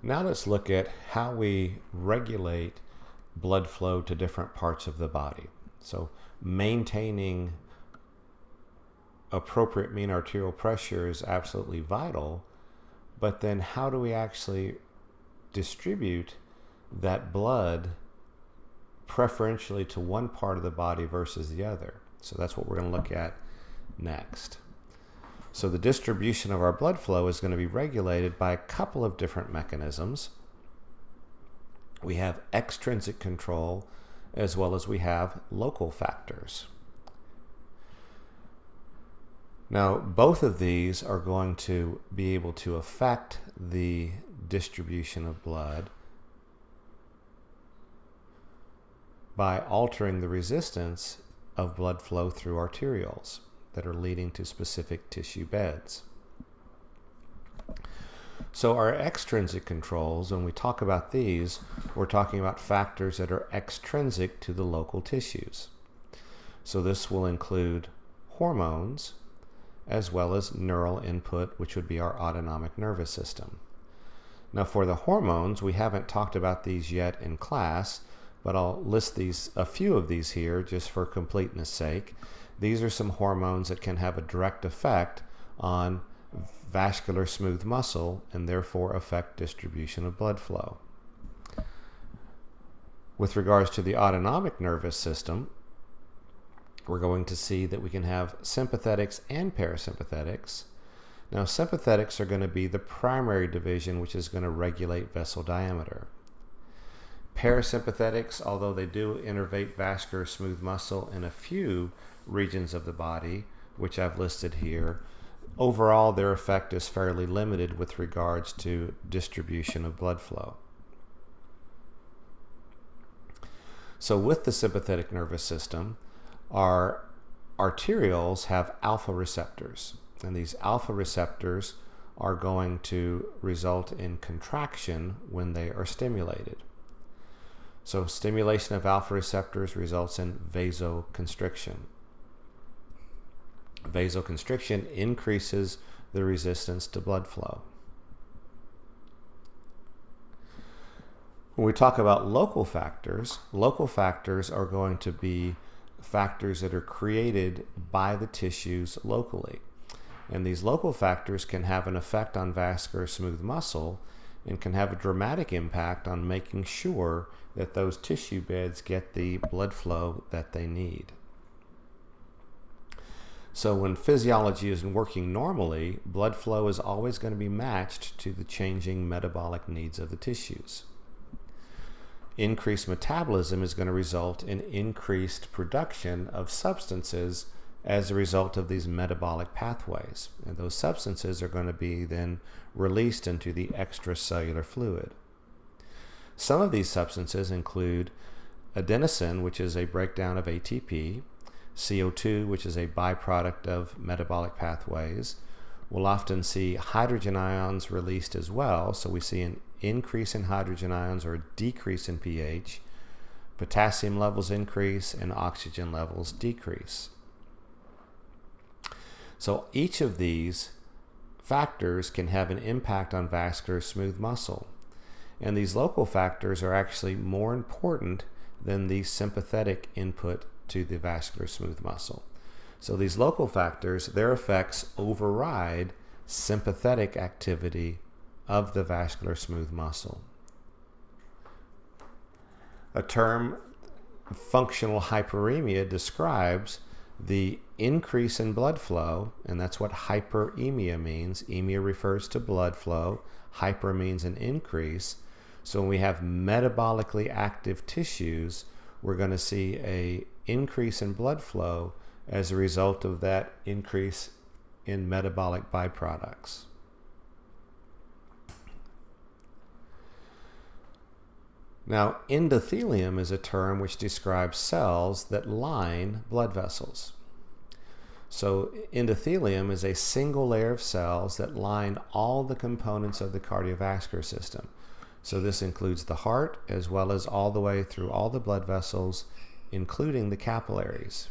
Now let's look at how we regulate blood flow to different parts of the body. So maintaining appropriate mean arterial pressure is absolutely vital, but then how do we actually distribute that blood preferentially to one part of the body versus the other? So that's what we're going to look at next. So the distribution of our blood flow is going to be regulated by a couple of different mechanisms. We have extrinsic control as well as we have local factors. Now, both of these are going to be able to affect the distribution of blood by altering the resistance of blood flow through arterioles that are leading to specific tissue beds. So our extrinsic controls, when we talk about these, we're talking about factors that are extrinsic to the local tissues. So this will include hormones as well as neural input, which would be our autonomic nervous system. Now for the hormones, we haven't talked about these yet in class, but I'll list a few of these here just for completeness sake. These are some hormones that can have a direct effect on vascular smooth muscle and therefore affect distribution of blood flow. With regards to the autonomic nervous system, we're going to see that we can have sympathetics and parasympathetics. Now, sympathetics are going to be the primary division, which is going to regulate vessel diameter. Parasympathetics, although they do innervate vascular smooth muscle in a few regions of the body, which I've listed here, overall their effect is fairly limited with regards to distribution of blood flow. So with the sympathetic nervous system, our arterioles have alpha receptors, and these alpha receptors are going to result in contraction when they are stimulated. So stimulation of alpha receptors results in vasoconstriction. Vasoconstriction increases the resistance to blood flow. When we talk about local factors are going to be factors that are created by the tissues locally. And these local factors can have an effect on vascular smooth muscle and can have a dramatic impact on making sure that those tissue beds get the blood flow that they need. So when physiology is working normally, blood flow is always going to be matched to the changing metabolic needs of the tissues. Increased metabolism is going to result in increased production of substances as a result of these metabolic pathways. And those substances are going to be then released into the extracellular fluid. Some of these substances include adenosine, which is a breakdown of ATP, CO2, which is a byproduct of metabolic pathways. We'll often see hydrogen ions released as well, so we see an increase in hydrogen ions or a decrease in pH. Potassium levels increase and oxygen levels decrease. So each of these factors can have an impact on vascular smooth muscle. And these local factors are actually more important than the sympathetic input to the vascular smooth muscle. So these local factors, their effects override sympathetic activity of the vascular smooth muscle. A term, functional hyperemia, describes the increase in blood flow, and that's what hyperemia means. Emia refers to blood flow. Hyper means an increase. So when we have metabolically active tissues, we're going to see an increase in blood flow as a result of that increase in metabolic byproducts. Now, endothelium is a term which describes cells that line blood vessels. So endothelium is a single layer of cells that line all the components of the cardiovascular system. So this includes the heart as well as all the way through all the blood vessels, including the capillaries.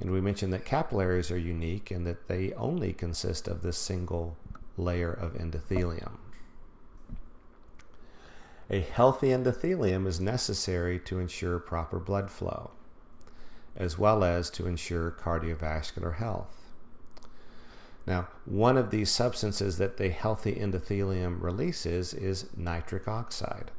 And we mentioned that capillaries are unique in that they only consist of this single layer of endothelium. A healthy endothelium is necessary to ensure proper blood flow, as well as to ensure cardiovascular health. Now, one of these substances that the healthy endothelium releases is nitric oxide.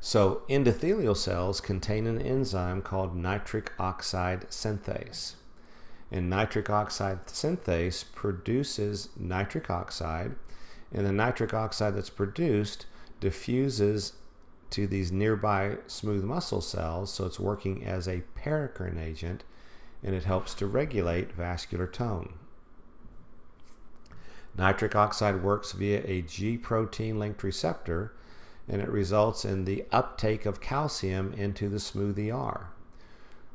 So, endothelial cells contain an enzyme called nitric oxide synthase. And nitric oxide synthase produces nitric oxide, and the nitric oxide that's produced diffuses to these nearby smooth muscle cells, so it's working as a paracrine agent, and it helps to regulate vascular tone. Nitric oxide works via a G protein linked receptor, and it results in the uptake of calcium into the smooth ER.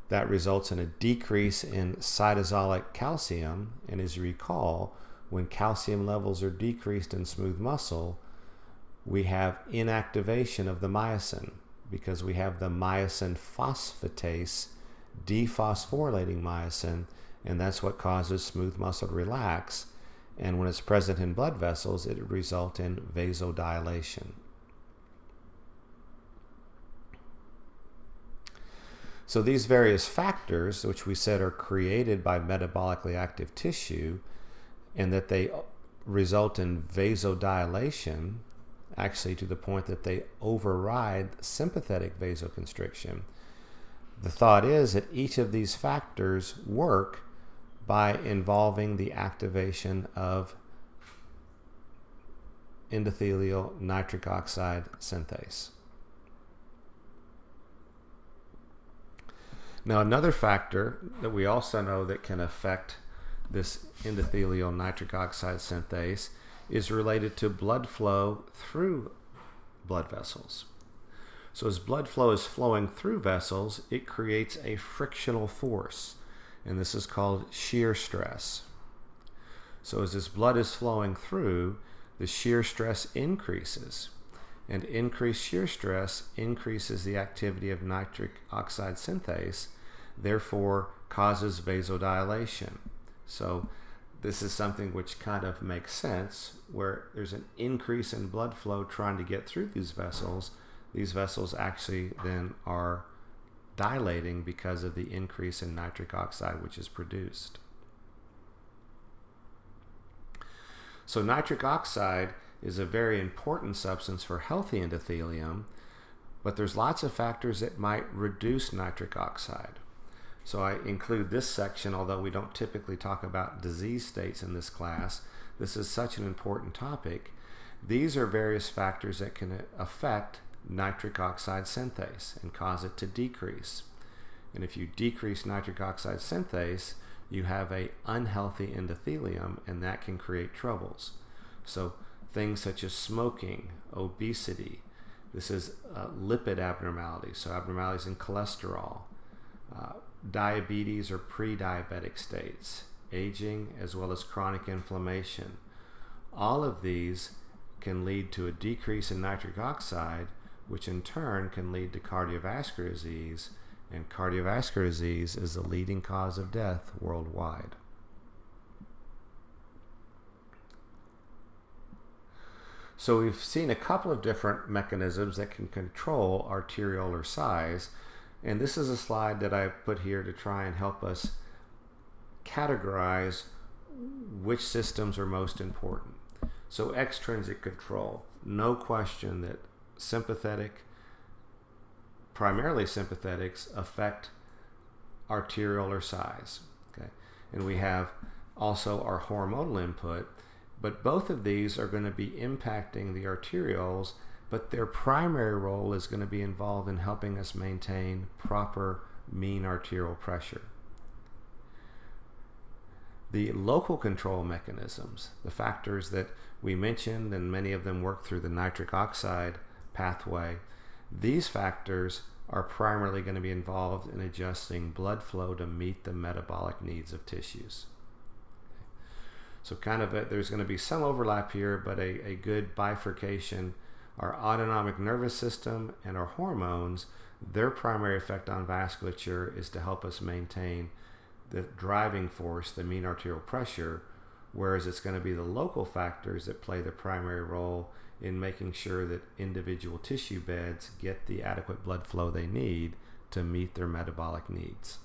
That results in a decrease in cytosolic calcium, and as you recall, when calcium levels are decreased in smooth muscle, we have inactivation of the myosin because we have the myosin phosphatase dephosphorylating myosin, and that's what causes smooth muscle to relax. And when it's present in blood vessels, it would result in vasodilation. So these various factors, which we said are created by metabolically active tissue, and that they result in vasodilation, actually to the point that they override sympathetic vasoconstriction. The thought is that each of these factors work by involving the activation of endothelial nitric oxide synthase. Now, another factor that we also know that can affect this endothelial nitric oxide synthase is related to blood flow through blood vessels. So as blood flow is flowing through vessels, it creates a frictional force, and this is called shear stress. So as this blood is flowing through, the shear stress increases, and increased shear stress increases the activity of nitric oxide synthase, therefore causes vasodilation. So this is something which kind of makes sense, where there's an increase in blood flow trying to get through these vessels. These vessels actually then are dilating because of the increase in nitric oxide which is produced. So nitric oxide is a very important substance for healthy endothelium, but there's lots of factors that might reduce nitric oxide. So I include this section, although we don't typically talk about disease states in this class. This is such an important topic. These are various factors that can affect nitric oxide synthase and cause it to decrease. And if you decrease nitric oxide synthase, you have an unhealthy endothelium, and that can create troubles. So things such as smoking, obesity, this is lipid abnormalities, so abnormalities in cholesterol, diabetes or pre-diabetic states, aging, as well as chronic inflammation. All of these can lead to a decrease in nitric oxide, which in turn can lead to cardiovascular disease, and cardiovascular disease is the leading cause of death worldwide. So we've seen a couple of different mechanisms that can control arteriolar size, and this is a slide that I put here to try and help us categorize which systems are most important. So extrinsic control, no question that primarily sympathetics affect arteriolar size. Okay? And we have also our hormonal input, but both of these are going to be impacting the arterioles, but their primary role is going to be involved in helping us maintain proper mean arterial pressure. The local control mechanisms, the factors that we mentioned, and many of them work through the nitric oxide pathway, these factors are primarily going to be involved in adjusting blood flow to meet the metabolic needs of tissues. So there's going to be some overlap here, but a good bifurcation. Our autonomic nervous system and our hormones, their primary effect on vasculature is to help us maintain the driving force, the mean arterial pressure, whereas it's going to be the local factors that play the primary role in making sure that individual tissue beds get the adequate blood flow they need to meet their metabolic needs.